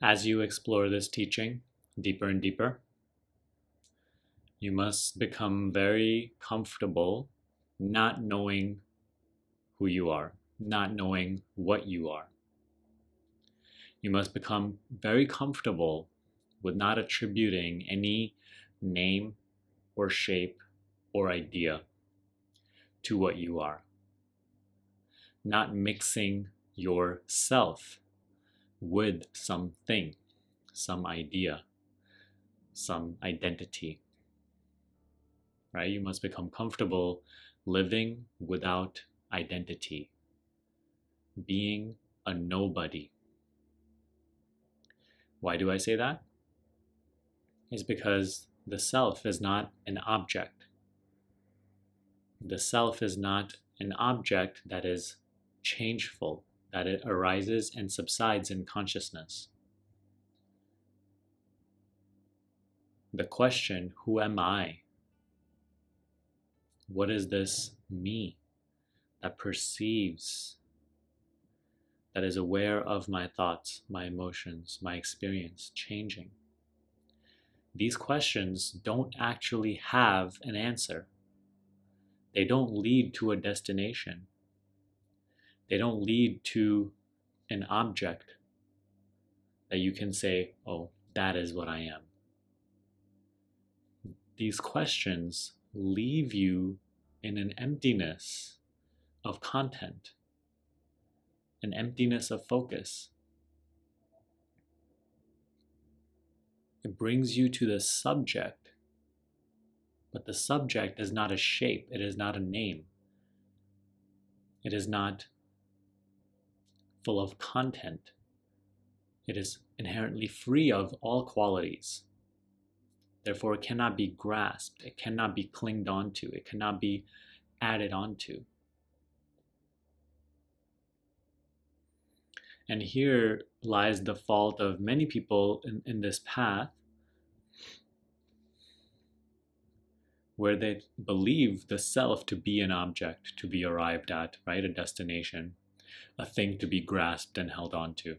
As you explore this teaching deeper and deeper, you must become very comfortable not knowing who you are, not knowing what you are. You must become very comfortable with not attributing any name or shape or idea to what you are. Not mixing yourself with something, some idea, some identity. Right? You must become comfortable living without identity, being a nobody. Why do I say that? It's because the self is not an object. The self is not an object that is changeful, that it arises and subsides in consciousness. The question, who am I? What is this me that perceives, that is aware of my thoughts, my emotions, my experience changing? These questions don't actually have an answer. They don't lead to a destination. They don't lead to an object that you can say, oh, that is what I am. These questions leave you in an emptiness of content, an emptiness of focus. It brings you to the subject, but the subject is not a shape, it is not a name, it is not full of content, it is inherently free of all qualities. Therefore, it cannot be grasped, it cannot be clinged onto, it cannot be added onto. And here lies the fault of many people in this path, where they believe the self to be an object to be arrived at, right? A destination, a thing to be grasped and held onto.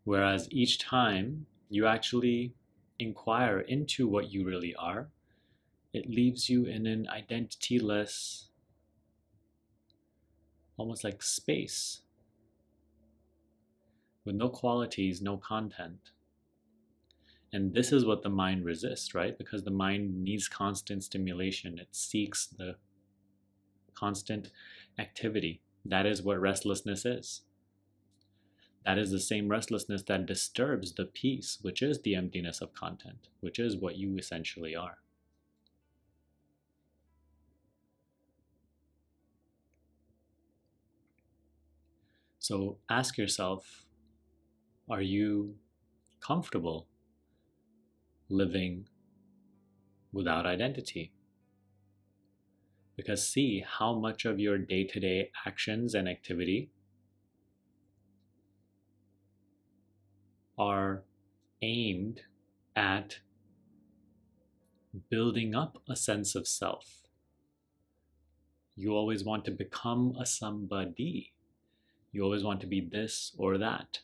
Whereas each time you actually inquire into what you really are, it leaves you in an identityless, almost like space, with no qualities, no content. And this is what the mind resists, right? Because the mind needs constant stimulation. It seeks the constant activity. That is what restlessness is. That is the same restlessness that disturbs the peace, which is the emptiness of content, which is what you essentially are. So ask yourself, are you comfortable living without identity? Because see how much of your day-to-day actions and activity are aimed at building up a sense of self. You always want to become a somebody. You always want to be this or that.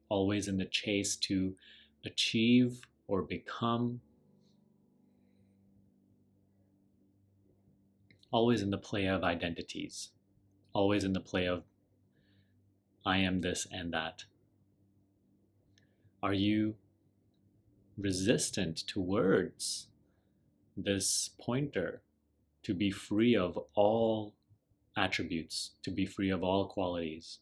Always in the chase to achieve or become. Always in the play of identities. Always in the play of I am this and that. Are you resistant towards this pointer to be free of all attributes, to be free of all qualities?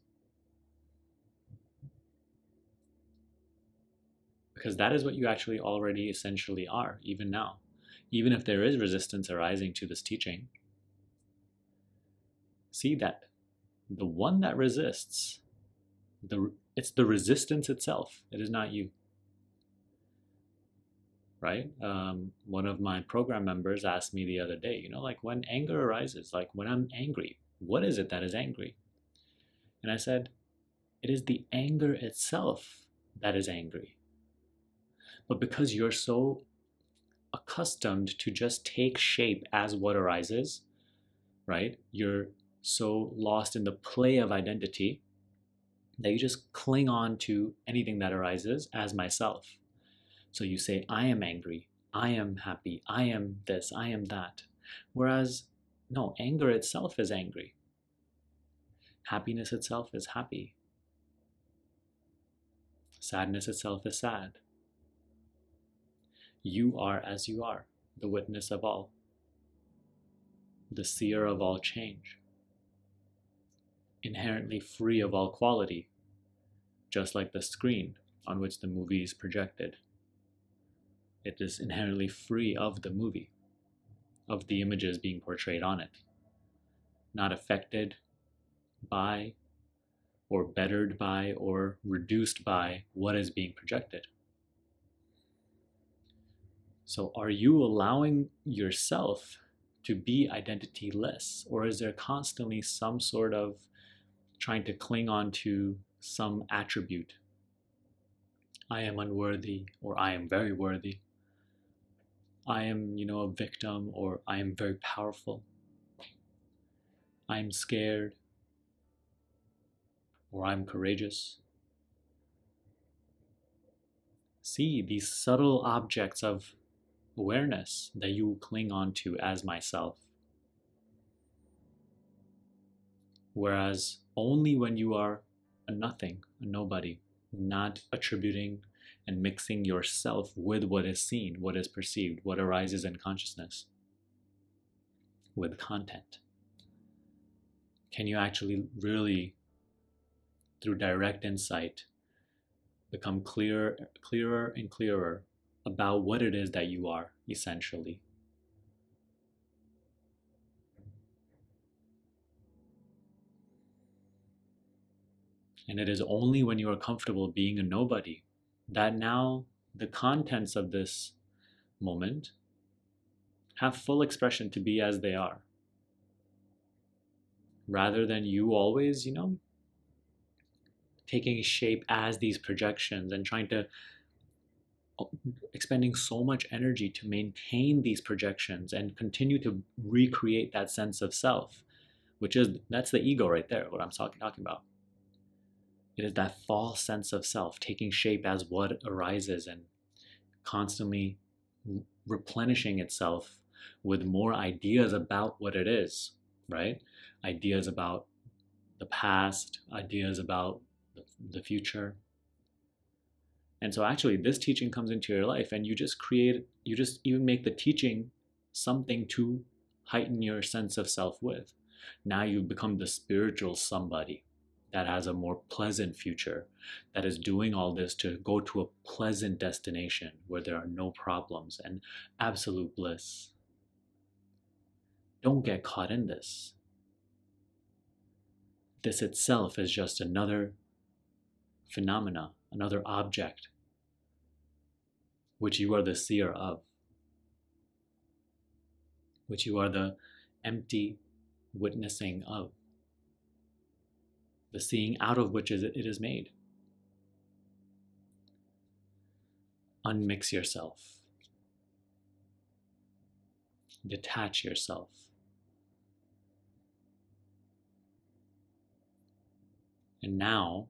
Because that is what you actually already essentially are, even now. Even if there is resistance arising to this teaching, see that the one that resists, it's the resistance itself. It is not you. Right? One of my program members asked me the other day, like when anger arises, like when I'm angry, what is it that is angry? And I said, it is the anger itself that is angry. But because you're so accustomed to just take shape as what arises, right? You're so lost in the play of identity that you just cling on to anything that arises as myself. So you say, I am angry, I am happy, I am this, I am that. Whereas, no, anger itself is angry. Happiness itself is happy. Sadness itself is sad. You are as you are, the witness of all, the seer of all change, inherently free of all quality, just like the screen on which the movie is projected. It is inherently free of the movie, of the images being portrayed on it, not affected by or bettered by or reduced by what is being projected. So are you allowing yourself to be identityless, or is there constantly some sort of trying to cling on to some attribute? I am unworthy, or I am very worthy. I am, a victim, or I am very powerful. I am scared, or I'm courageous. See these subtle objects of awareness that you cling on to as myself. Whereas only when you are a nothing, a nobody, not attributing and mixing yourself with what is seen, what is perceived, what arises in consciousness, with content, can you actually really, through direct insight, become clearer and clearer about what it is that you are, essentially. And it is only when you are comfortable being a nobody that now the contents of this moment have full expression to be as they are. Rather than you always, taking shape as these projections and trying to expending so much energy to maintain these projections and continue to recreate that sense of self, that's the ego right there, what I'm talking about. It is that false sense of self taking shape as what arises and constantly replenishing itself with more ideas about what it is, right? Ideas about the past, ideas about the future. And so actually this teaching comes into your life and you just even make the teaching something to heighten your sense of self with. Now you become the spiritual somebody that has a more pleasant future, that is doing all this to go to a pleasant destination where there are no problems and absolute bliss. Don't get caught in this. This itself is just another phenomena, another object, which you are the seer of, which you are the empty witnessing of, the seeing out of which it is made. Unmix yourself. Detach yourself. And now,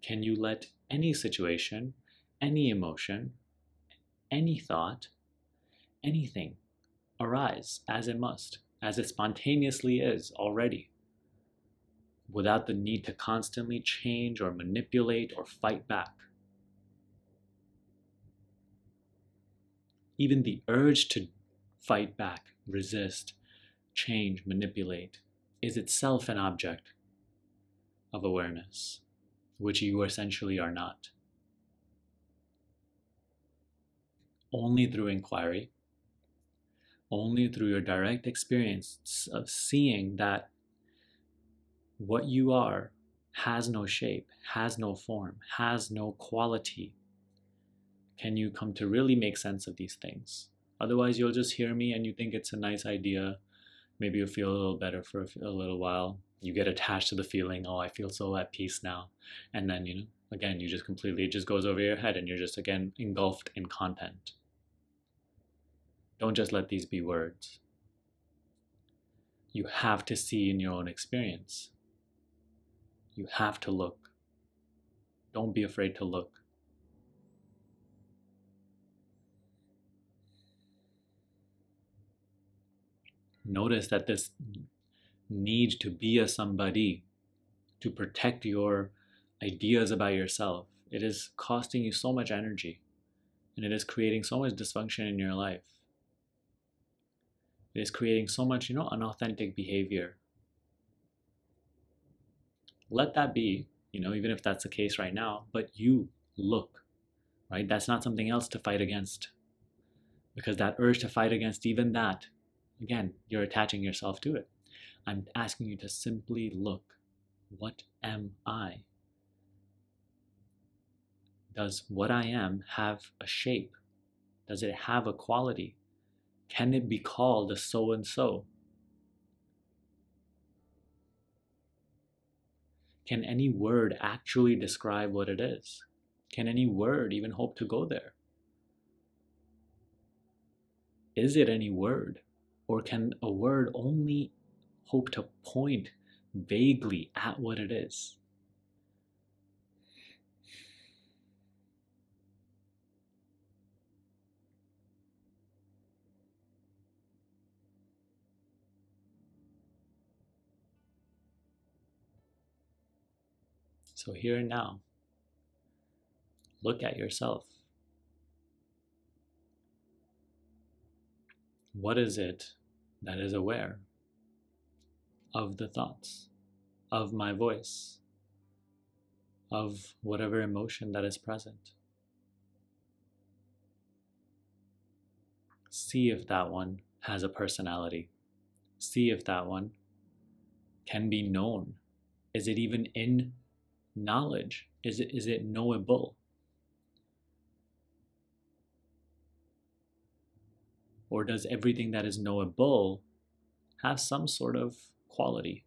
can you let any situation, any emotion, any thought, anything arise as it must, as it spontaneously is already, without the need to constantly change or manipulate or fight back? Even the urge to fight back, resist, change, manipulate is itself an object of awareness, which you essentially are not. Only through inquiry, only through your direct experience of seeing that what you are has no shape, has no form, has no quality, can you come to really make sense of these things. Otherwise, you'll just hear me and you think it's a nice idea. Maybe you'll feel a little better for a little while. You get attached to the feeling, oh, I feel so at peace now. And then, again, it just goes over your head and you're just, again, engulfed in content. Don't just let these be words. You have to see in your own experience. You have to look. Don't be afraid to look. Notice that this need to be a somebody, to protect your ideas about yourself, it is costing you so much energy, and it is creating so much dysfunction in your life. It is creating so much, unauthentic behavior. Let that be, even if that's the case right now, but you look, right? That's not something else to fight against. Because that urge to fight against even that, again, you're attaching yourself to it. I'm asking you to simply look. What am I? Does what I am have a shape? Does it have a quality? Can it be called a so-and-so? Can any word actually describe what it is? Can any word even hope to go there? Is it any word? Or can a word only hope to point vaguely at what it is? So here and now, look at yourself. What is it that is aware of the thoughts, of my voice, of whatever emotion that is present? See if that one has a personality. See if that one can be known. Is it even in knowledge? Is it knowable? Or does everything that is knowable have some sort of quality?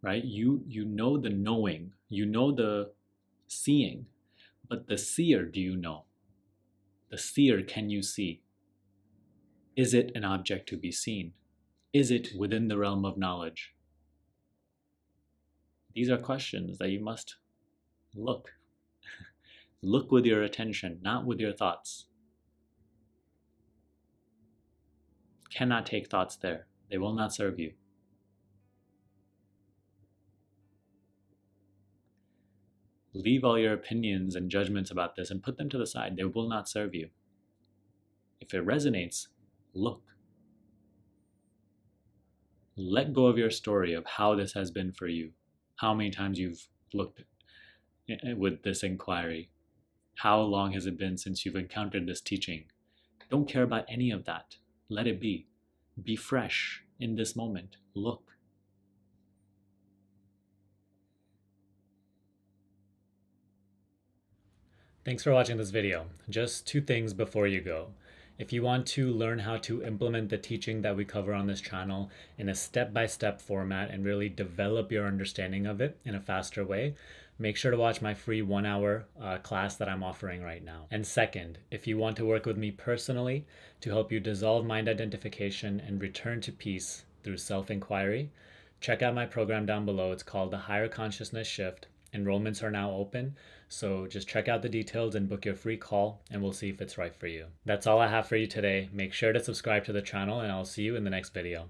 Right? You know the knowing, you know the seeing, but the seer, do you know? The seer, can you see? Is it an object to be seen? Is it within the realm of knowledge? These are questions that you must look. Look with your attention, not with your thoughts. Cannot take thoughts there. They will not serve you. Leave all your opinions and judgments about this and put them to the side. They will not serve you. If it resonates, look. Let go of your story of how this has been for you, how many times you've looked with this inquiry, how long has it been since you've encountered this teaching. Don't care about any of that. Let it be. Be fresh in this moment. Look. Thanks for watching this video. Just 2 things before you go. If you want to learn how to implement the teaching that we cover on this channel in a step-by-step format and really develop your understanding of it in a faster way, make sure to watch my free 1-hour class that I'm offering right now. And second, if you want to work with me personally to help you dissolve mind identification and return to peace through self-inquiry, check out my program down below. It's called the Higher Consciousness Shift. Enrollments are now open, so just check out the details and book your free call, and we'll see if it's right for you. That's all I have for you today. Make sure to subscribe to the channel, and I'll see you in the next video.